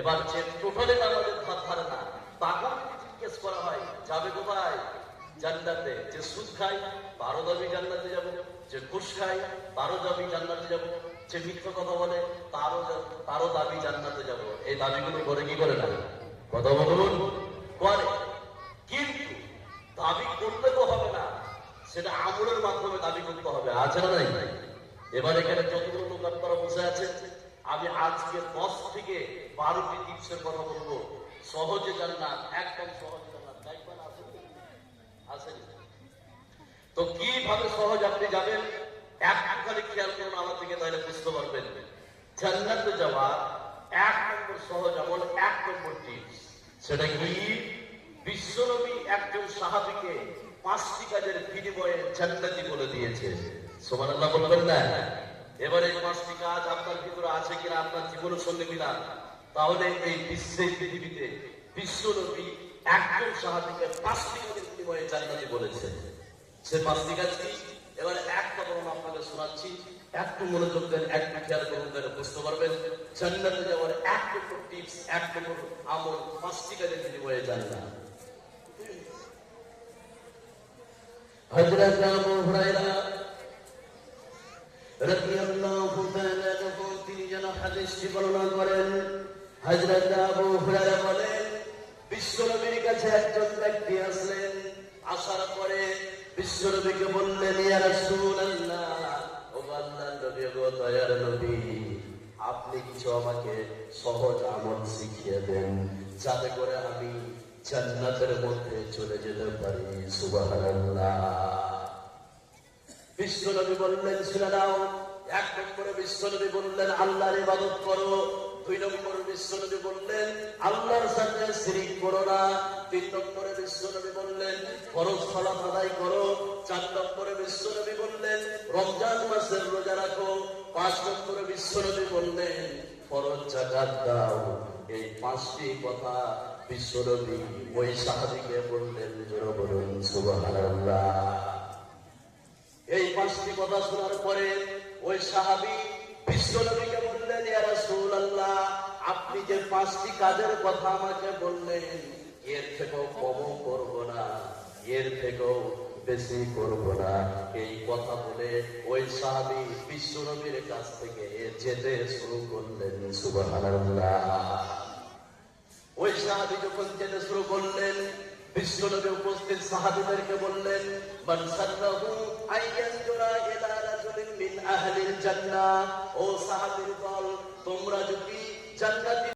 এবার যে টোটালি নামাজের ধার ধারে না, তাকে জিজ্ঞেস করা হয় যাবে কোথায়? জান্নাতে। যে সুদ খায় তারও দাবি জান্নাতে যাবো, যে ঘুষ খায় তারও দাবি জান্নাতে যাবো, যে মিথ্যা কথা বলে তারও দাবি জান্নাতে যাবো। এই দাবিগুলো করে কি করে না? কথা বলুন, করে। কিন্তু দাবি করলে তো হবে না, সেটা আমলের মাধ্যমে দাবি করতে হবে। আছে না নাই? এবার এখানে যতগুলো লোক আপনারা বসে আছেন, আমি আজকে 10 থেকে 12টি টিপসের কথা বলবো। সহজে জান্নাত, একদম সহজে জান্নাত। দেখবেন আসেনি? তো কিভাবে সহজ আপনি যাবেন একটুখানি খেয়াল করুন আমার দিকে, তাহলে বুঝতে পারবেন। জান্নাতে যাওয়া 1 নম্বর সহজ আমল, 1 নম্বর টিপস, সেটা কি? বিশ্বনবী একজন সাহাবীকে 5টি কাজের বিনিময়ে জান্নাতি বলে দিয়েছে। সুবহানাল্লাহ বলবেন না? এবারে এই 5টি কাজ আপনার ভিতরে আছে কিনা, আপনার জীবনের সঙ্গে মিলান। তাহলে এই বিশ্বের পৃথিবীতে বিশ্বনবী একজন সাহাবীকে 5টি কাজের বিনিময়ে জান্নাতি বলেছে। সে 5টি কাজ কি? এবার একটা বরং আপনাকে শোনাচ্ছি, একটু মনোযোগ দেন, একটু খেয়াল করুন, তাহলে বুঝতে পারবেন। জান্নাতে যাওয়ার 1 নম্বর টিপস, 1 নম্বর আমল, 5টি কাজের বিনিময়ে জান্নাত। হযরত আবু হুরায়রা রাদিয়াল্লাহু তাআলা আনহু তিনি যেন হাদিসটি বর্ণনা করেন। হযরত আবু হুরায়রা বলেন, বিশ্বনবীর কাছে একজন ব্যক্তি আসলেন। আসার পরে বিশ্বনবীকে বললেন, ইয়া রাসূলুল্লাহ, ও আল্লাহর নবী গো, দয়ার নবী, আপনি কিছু আমাকে সহজ আমল শিখিয়ে দেন, যাতে করে আমি জান্নাতের মধ্যে চলে যেতে পারি। সুবহানাল্লাহ। বিশ্বনবী বললেন, শুনে নাও। 1 নম্বরে বিশ্বনবী বললেন, আল্লাহর ইবাদত করো। 2 নম্বরে বিশ্বনবী বললেন, আল্লাহর সাথে শিরিক করো না। 3 নম্বরে বিশ্বনবী বললেন, ফরজ সালাত আদায় করো। 4 নম্বরে বিশ্বনবী বললেন, রমজান মাসের রোজা রাখো। 5 নম্বরে বিশ্বনবী বললেন, ফরজ যাকাত দাও। এই 5টি কথা বিশ্বনবী ওই সাহাবীকে বললেন। জোরে বলুন সুবহানাল্লাহ। এই 5টি কথা শোনার পরে ওই সাহাবী বিশ্বনবীকে বললেন, ইয়া রাসূলুল্লাহ, আপনি যে 5টি কাজের কথা আমাকে বললেন, এর থেকেও কম করব না, এর থেকেও বেশি করব না। এই কথা বলে ওই সাহাবী বিশ্বনবীর কাছ থেকে যেতে শুরু করলেন। সুবহানাল্লাহ। ওই সাহাবী যখন যেতে শুরু করলেন, বিশ্বনবী উপস্থিত সাহাবীদেরকে বললেন, মান সাল্লাহু আইয়ানজুরা ইলা রাজুলিন মিন আহলিল জান্নাহ, ও সাহাবীর দল, তোমরা যদি জান্নাতি